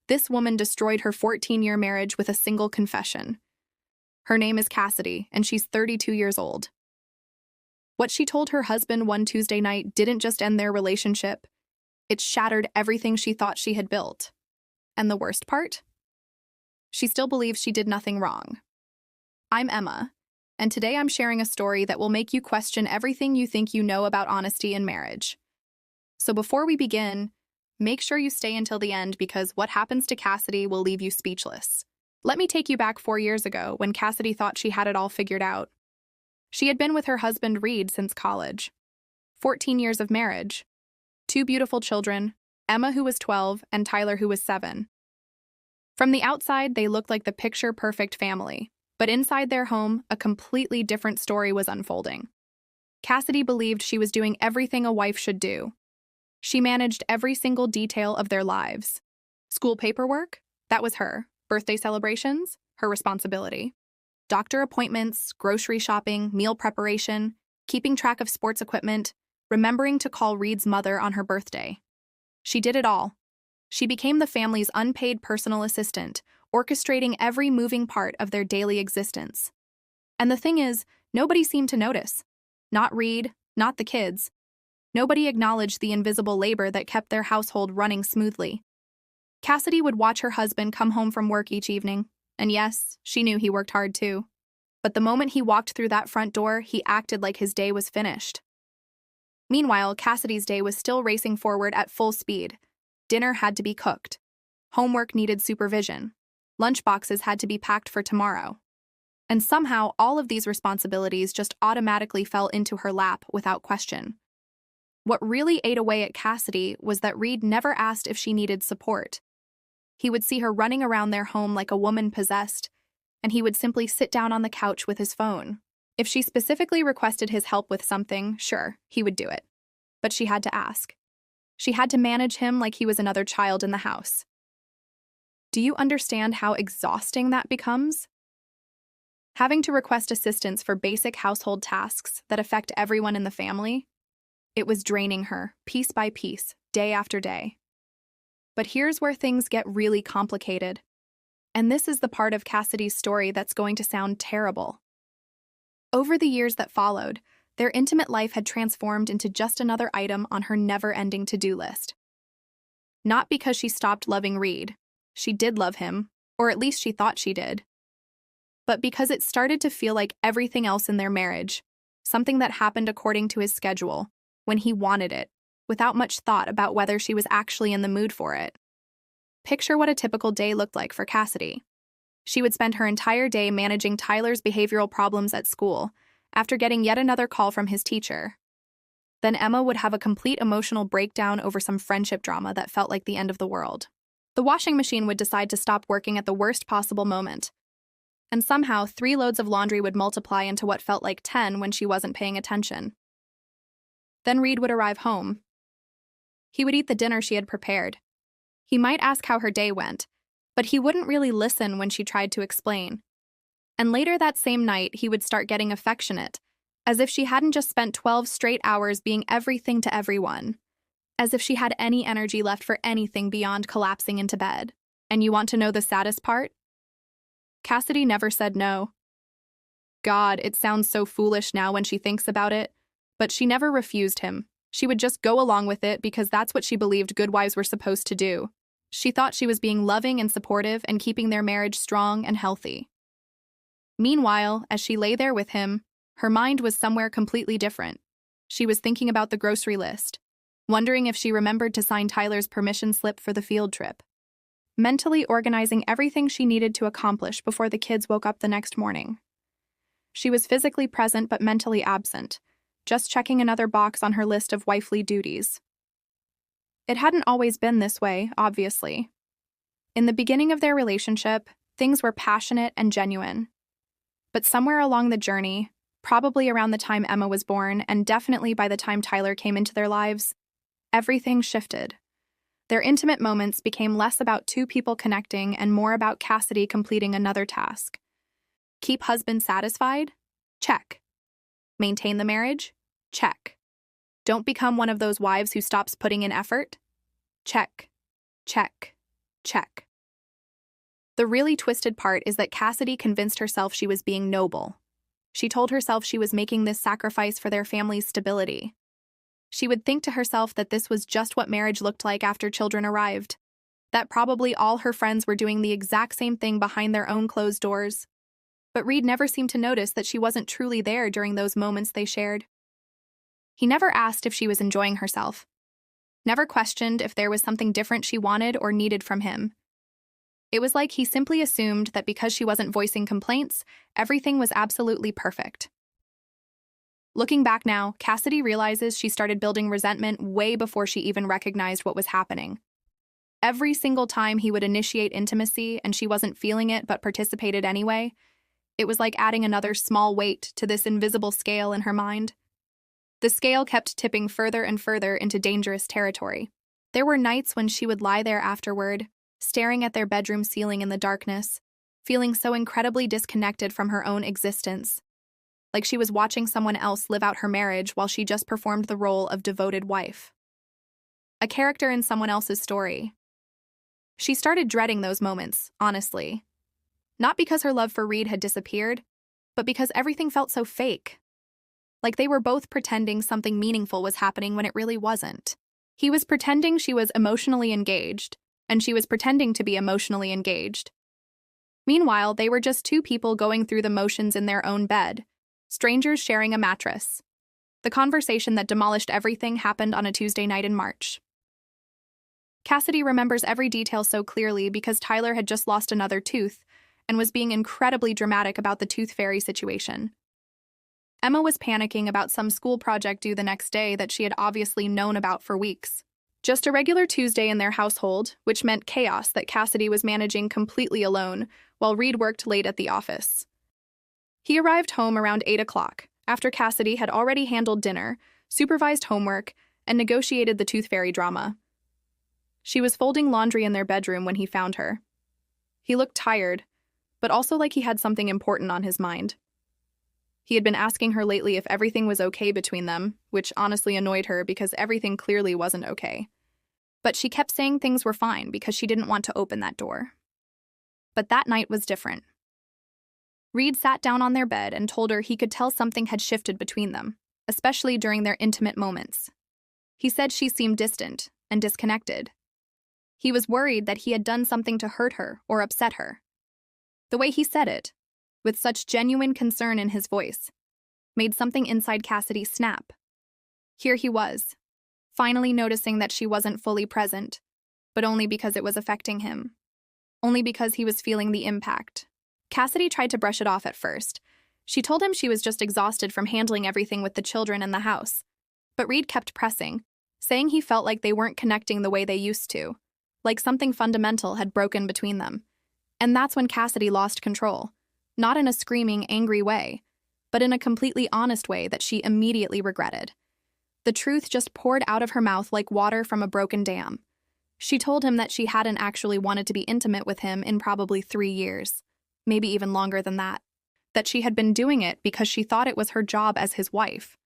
This woman destroyed her 14-year marriage with a single confession. Her name is Cassidy, and she's 32 years old. What she told her husband one Tuesday night didn't just end their relationship, it shattered everything she thought she had built. And the worst part? She still believes she did nothing wrong. I'm Emma, and today I'm sharing a story that will make you question everything you think you know about honesty in marriage. So before we begin, make sure you stay until the end because what happens to Cassidy will leave you speechless. Let me take you back 4 years ago when Cassidy thought she had it all figured out. She had been with her husband Reed since college. 14 years of marriage. 2 beautiful children, Emma who was 12 and Tyler who was 7. From the outside, they looked like the picture-perfect family, but inside their home, a completely different story was unfolding. Cassidy believed she was doing everything a wife should do. She managed every single detail of their lives. School paperwork? That was her. Birthday celebrations? Her responsibility. Doctor appointments, grocery shopping, meal preparation, keeping track of sports equipment, remembering to call Reed's mother on her birthday. She did it all. She became the family's unpaid personal assistant, orchestrating every moving part of their daily existence. And the thing is, nobody seemed to notice. Not Reed, not the kids. Nobody acknowledged the invisible labor that kept their household running smoothly. Cassidy would watch her husband come home from work each evening, and yes, she knew he worked hard too. But the moment he walked through that front door, he acted like his day was finished. Meanwhile, Cassidy's day was still racing forward at full speed. Dinner had to be cooked. Homework needed supervision. Lunchboxes had to be packed for tomorrow. And somehow, all of these responsibilities just automatically fell into her lap without question. What really ate away at Cassidy was that Reed never asked if she needed support. He would see her running around their home like a woman possessed, and he would simply sit down on the couch with his phone. If she specifically requested his help with something, sure, he would do it. But she had to ask. She had to manage him like he was another child in the house. Do you understand how exhausting that becomes? Having to request assistance for basic household tasks that affect everyone in the family? It was draining her, piece by piece, day after day. But here's where things get really complicated. And this is the part of Cassidy's story that's going to sound terrible. Over the years that followed, their intimate life had transformed into just another item on her never-ending to-do list. Not because she stopped loving Reed. She did love him, or at least she thought she did. But because it started to feel like everything else in their marriage, something that happened according to his schedule, when he wanted it, without much thought about whether she was actually in the mood for it. Picture what a typical day looked like for Cassidy. She would spend her entire day managing Tyler's behavioral problems at school, after getting yet another call from his teacher. Then Emma would have a complete emotional breakdown over some friendship drama that felt like the end of the world. The washing machine would decide to stop working at the worst possible moment. And somehow, 3 loads of laundry would multiply into what felt like 10 when she wasn't paying attention. Then Reed would arrive home. He would eat the dinner she had prepared. He might ask how her day went, but he wouldn't really listen when she tried to explain. And later that same night, he would start getting affectionate, as if she hadn't just spent 12 straight hours being everything to everyone, as if she had any energy left for anything beyond collapsing into bed. And you want to know the saddest part? Cassidy never said no. God, it sounds so foolish now when she thinks about it, but she never refused him. She would just go along with it because that's what she believed good wives were supposed to do. She thought she was being loving and supportive and keeping their marriage strong and healthy. Meanwhile, as she lay there with him, her mind was somewhere completely different. She was thinking about the grocery list, wondering if she remembered to sign Tyler's permission slip for the field trip, mentally organizing everything she needed to accomplish before the kids woke up the next morning. She was physically present but mentally absent, just checking another box on her list of wifely duties. It hadn't always been this way, obviously. In the beginning of their relationship, things were passionate and genuine. But somewhere along the journey, probably around the time Emma was born and definitely by the time Tyler came into their lives, everything shifted. Their intimate moments became less about 2 people connecting and more about Cassidy completing another task. Keep husband satisfied? Check. Maintain the marriage? Check. Don't become one of those wives who stops putting in effort? Check. Check. Check. The really twisted part is that Cassidy convinced herself she was being noble. She told herself she was making this sacrifice for their family's stability. She would think to herself that this was just what marriage looked like after children arrived, that probably all her friends were doing the exact same thing behind their own closed doors. But Reed never seemed to notice that she wasn't truly there during those moments they shared. He never asked if she was enjoying herself, never questioned if there was something different she wanted or needed from him. It was like he simply assumed that because she wasn't voicing complaints, everything was absolutely perfect. Looking back now, Cassidy realizes she started building resentment way before she even recognized what was happening. Every single time he would initiate intimacy and she wasn't feeling it but participated anyway, it was like adding another small weight to this invisible scale in her mind. The scale kept tipping further and further into dangerous territory. There were nights when she would lie there afterward, staring at their bedroom ceiling in the darkness, feeling so incredibly disconnected from her own existence, like she was watching someone else live out her marriage while she just performed the role of devoted wife. A character in someone else's story. She started dreading those moments, honestly. Not because her love for Reed had disappeared, but because everything felt so fake. Like they were both pretending something meaningful was happening when it really wasn't. He was pretending she was emotionally engaged, and she was pretending to be emotionally engaged. Meanwhile, they were just two people going through the motions in their own bed, strangers sharing a mattress. The conversation that demolished everything happened on a Tuesday night in March. Cassidy remembers every detail so clearly because Tyler had just lost another tooth and was being incredibly dramatic about the tooth fairy situation. Emma was panicking about some school project due the next day that she had obviously known about for weeks. Just a regular Tuesday in their household, which meant chaos that Cassidy was managing completely alone, while Reed worked late at the office. He arrived home around 8 o'clock, after Cassidy had already handled dinner, supervised homework, and negotiated the tooth fairy drama. She was folding laundry in their bedroom when he found her. He looked tired, but also like he had something important on his mind. He had been asking her lately if everything was okay between them, which honestly annoyed her because everything clearly wasn't okay. But she kept saying things were fine because she didn't want to open that door. But that night was different. Reed sat down on their bed and told her he could tell something had shifted between them, especially during their intimate moments. He said she seemed distant and disconnected. He was worried that he had done something to hurt her or upset her. The way he said it, with such genuine concern in his voice, made something inside Cassidy snap. Here he was, finally noticing that she wasn't fully present, but only because it was affecting him. Only because he was feeling the impact. Cassidy tried to brush it off at first. She told him she was just exhausted from handling everything with the children and the house. But Reed kept pressing, saying he felt like they weren't connecting the way they used to, like something fundamental had broken between them. And that's when Cassidy lost control, not in a screaming, angry way, but in a completely honest way that she immediately regretted. The truth just poured out of her mouth like water from a broken dam. She told him that she hadn't actually wanted to be intimate with him in probably 3 years, maybe even longer than that she had been doing it because she thought it was her job as his wife,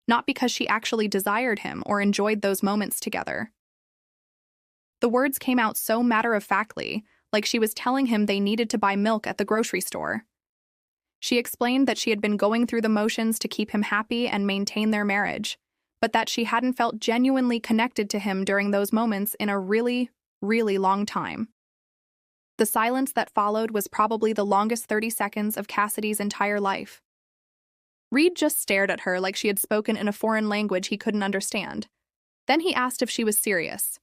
not because she actually desired him or enjoyed those moments together. The words came out so matter-of-factly, like she was telling him they needed to buy milk at the grocery store. She explained that she had been going through the motions to keep him happy and maintain their marriage, but that she hadn't felt genuinely connected to him during those moments in a really, really long time. The silence that followed was probably the longest 30 seconds of Cassidy's entire life. Reed just stared at her like she had spoken in a foreign language he couldn't understand. Then he asked if she was serious.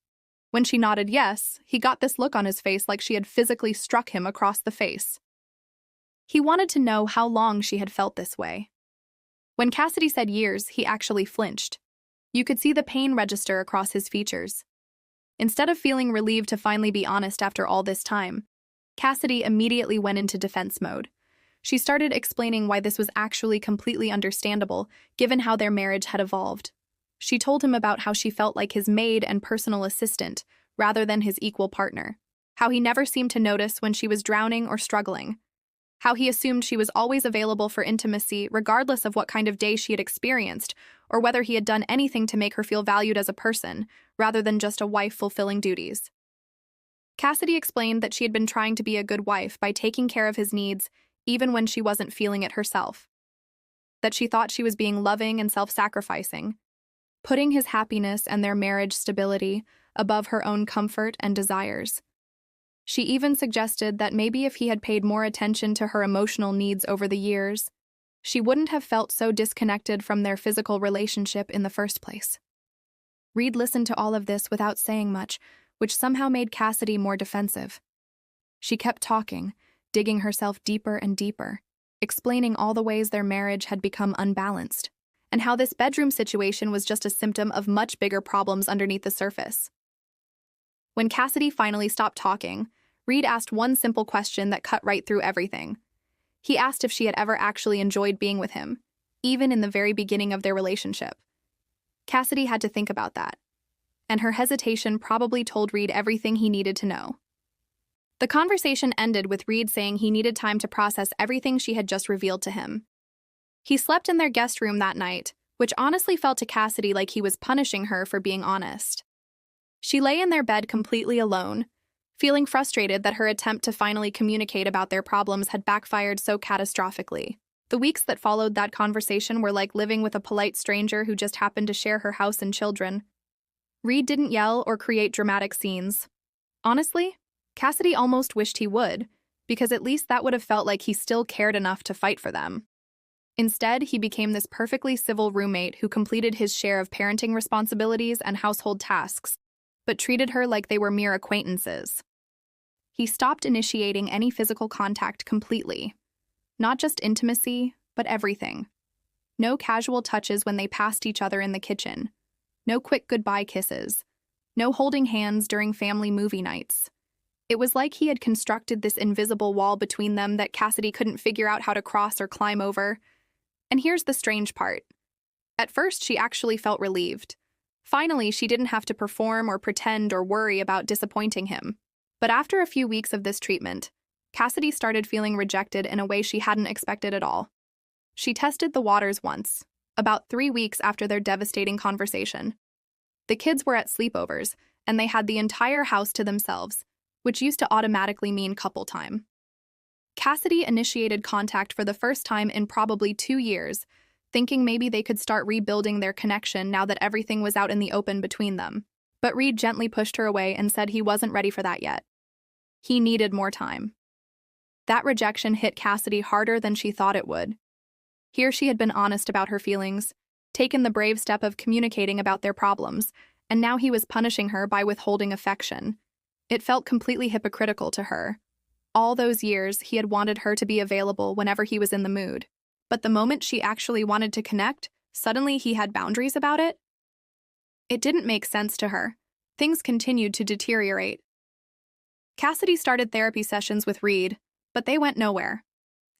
When she nodded yes, he got this look on his face like she had physically struck him across the face. He wanted to know how long she had felt this way. When Cassidy said years, he actually flinched. You could see the pain register across his features. Instead of feeling relieved to finally be honest after all this time, Cassidy immediately went into defense mode. She started explaining why this was actually completely understandable, given how their marriage had evolved. She told him about how she felt like his maid and personal assistant, rather than his equal partner. How he never seemed to notice when she was drowning or struggling. How he assumed she was always available for intimacy, regardless of what kind of day she had experienced, or whether he had done anything to make her feel valued as a person, rather than just a wife fulfilling duties. Cassidy explained that she had been trying to be a good wife by taking care of his needs even when she wasn't feeling it herself. That she thought she was being loving and self-sacrificing, putting his happiness and their marriage stability above her own comfort and desires. She even suggested that maybe if he had paid more attention to her emotional needs over the years, she wouldn't have felt so disconnected from their physical relationship in the first place. Reed listened to all of this without saying much, which somehow made Cassidy more defensive. She kept talking, digging herself deeper and deeper, explaining all the ways their marriage had become unbalanced, and how this bedroom situation was just a symptom of much bigger problems underneath the surface. When Cassidy finally stopped talking, Reed asked one simple question that cut right through everything. He asked if she had ever actually enjoyed being with him, even in the very beginning of their relationship. Cassidy had to think about that, and her hesitation probably told Reed everything he needed to know. The conversation ended with Reed saying he needed time to process everything she had just revealed to him. He slept in their guest room that night, which honestly felt to Cassidy like he was punishing her for being honest. She lay in their bed completely alone, feeling frustrated that her attempt to finally communicate about their problems had backfired so catastrophically. The weeks that followed that conversation were like living with a polite stranger who just happened to share her house and children. Reed didn't yell or create dramatic scenes. Honestly, Cassidy almost wished he would, because at least that would have felt like he still cared enough to fight for them. Instead, he became this perfectly civil roommate who completed his share of parenting responsibilities and household tasks, but treated her like they were mere acquaintances. He stopped initiating any physical contact completely. Not just intimacy, but everything. No casual touches when they passed each other in the kitchen. No quick goodbye kisses. No holding hands during family movie nights. It was like he had constructed this invisible wall between them that Cassidy couldn't figure out how to cross or climb over. And here's the strange part. At first, she actually felt relieved. Finally, she didn't have to perform or pretend or worry about disappointing him. But after a few weeks of this treatment, Cassidy started feeling rejected in a way she hadn't expected at all. She tested the waters once, about 3 weeks after their devastating conversation. The kids were at sleepovers, and they had the entire house to themselves, which used to automatically mean couple time. Cassidy initiated contact for the first time in probably 2 years, thinking maybe they could start rebuilding their connection now that everything was out in the open between them. But Reed gently pushed her away and said he wasn't ready for that yet. He needed more time. That rejection hit Cassidy harder than she thought it would. Here she had been honest about her feelings, taken the brave step of communicating about their problems, and now he was punishing her by withholding affection. It felt completely hypocritical to her. All those years, he had wanted her to be available whenever he was in the mood. But the moment she actually wanted to connect, suddenly he had boundaries about it? It didn't make sense to her. Things continued to deteriorate. Cassidy started therapy sessions with Reed, but they went nowhere.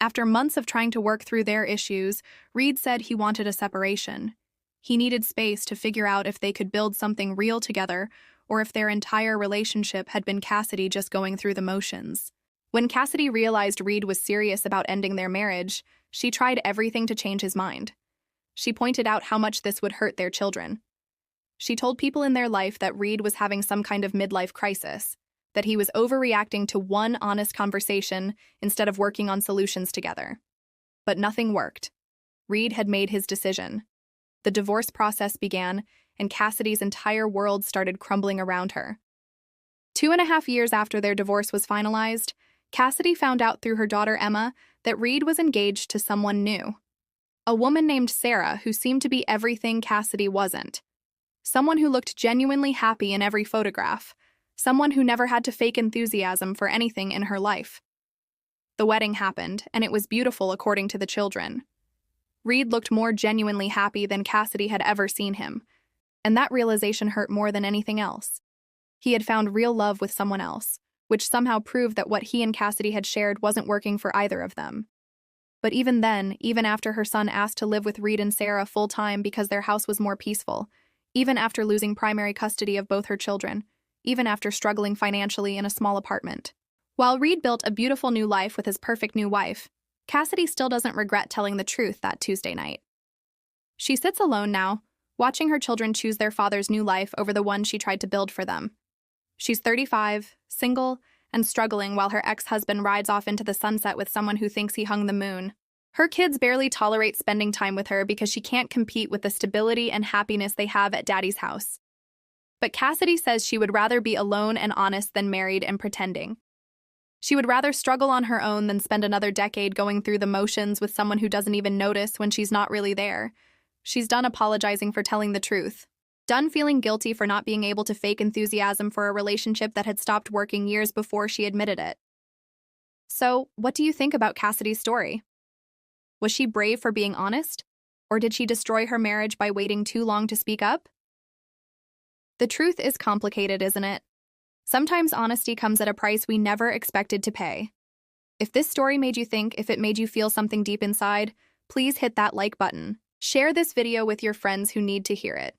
After months of trying to work through their issues, Reed said he wanted a separation. He needed space to figure out if they could build something real together or if their entire relationship had been Cassidy just going through the motions. When Cassidy realized Reed was serious about ending their marriage, she tried everything to change his mind. She pointed out how much this would hurt their children. She told people in their life that Reed was having some kind of midlife crisis, that he was overreacting to one honest conversation instead of working on solutions together. But nothing worked. Reed had made his decision. The divorce process began, and Cassidy's entire world started crumbling around her. 2.5 years after their divorce was finalized, Cassidy found out through her daughter Emma that Reed was engaged to someone new. A woman named Sarah who seemed to be everything Cassidy wasn't. Someone who looked genuinely happy in every photograph. Someone who never had to fake enthusiasm for anything in her life. The wedding happened, and it was beautiful according to the children. Reed looked more genuinely happy than Cassidy had ever seen him, and that realization hurt more than anything else. He had found real love with someone else, which somehow proved that what he and Cassidy had shared wasn't working for either of them. But even then, even after her son asked to live with Reed and Sarah full-time because their house was more peaceful, even after losing primary custody of both her children, even after struggling financially in a small apartment. While Reed built a beautiful new life with his perfect new wife, Cassidy still doesn't regret telling the truth that Tuesday night. She sits alone now, watching her children choose their father's new life over the one she tried to build for them. She's 35, single, and struggling while her ex-husband rides off into the sunset with someone who thinks he hung the moon. Her kids barely tolerate spending time with her because she can't compete with the stability and happiness they have at Daddy's house. But Cassidy says she would rather be alone and honest than married and pretending. She would rather struggle on her own than spend another decade going through the motions with someone who doesn't even notice when she's not really there. She's done apologizing for telling the truth. Done feeling guilty for not being able to fake enthusiasm for a relationship that had stopped working years before she admitted it. So, what do you think about Cassidy's story? Was she brave for being honest? Or did she destroy her marriage by waiting too long to speak up? The truth is complicated, isn't it? Sometimes honesty comes at a price we never expected to pay. If this story made you think, if it made you feel something deep inside, please hit that like button. Share this video with your friends who need to hear it.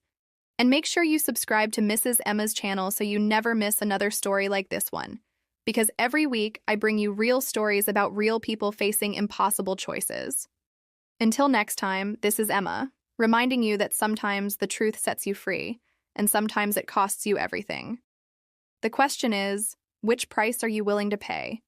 And make sure you subscribe to Mrs. Emma's channel so you never miss another story like this one. Because every week, I bring you real stories about real people facing impossible choices. Until next time, this is Emma, reminding you that sometimes the truth sets you free, and sometimes it costs you everything. The question is, which price are you willing to pay?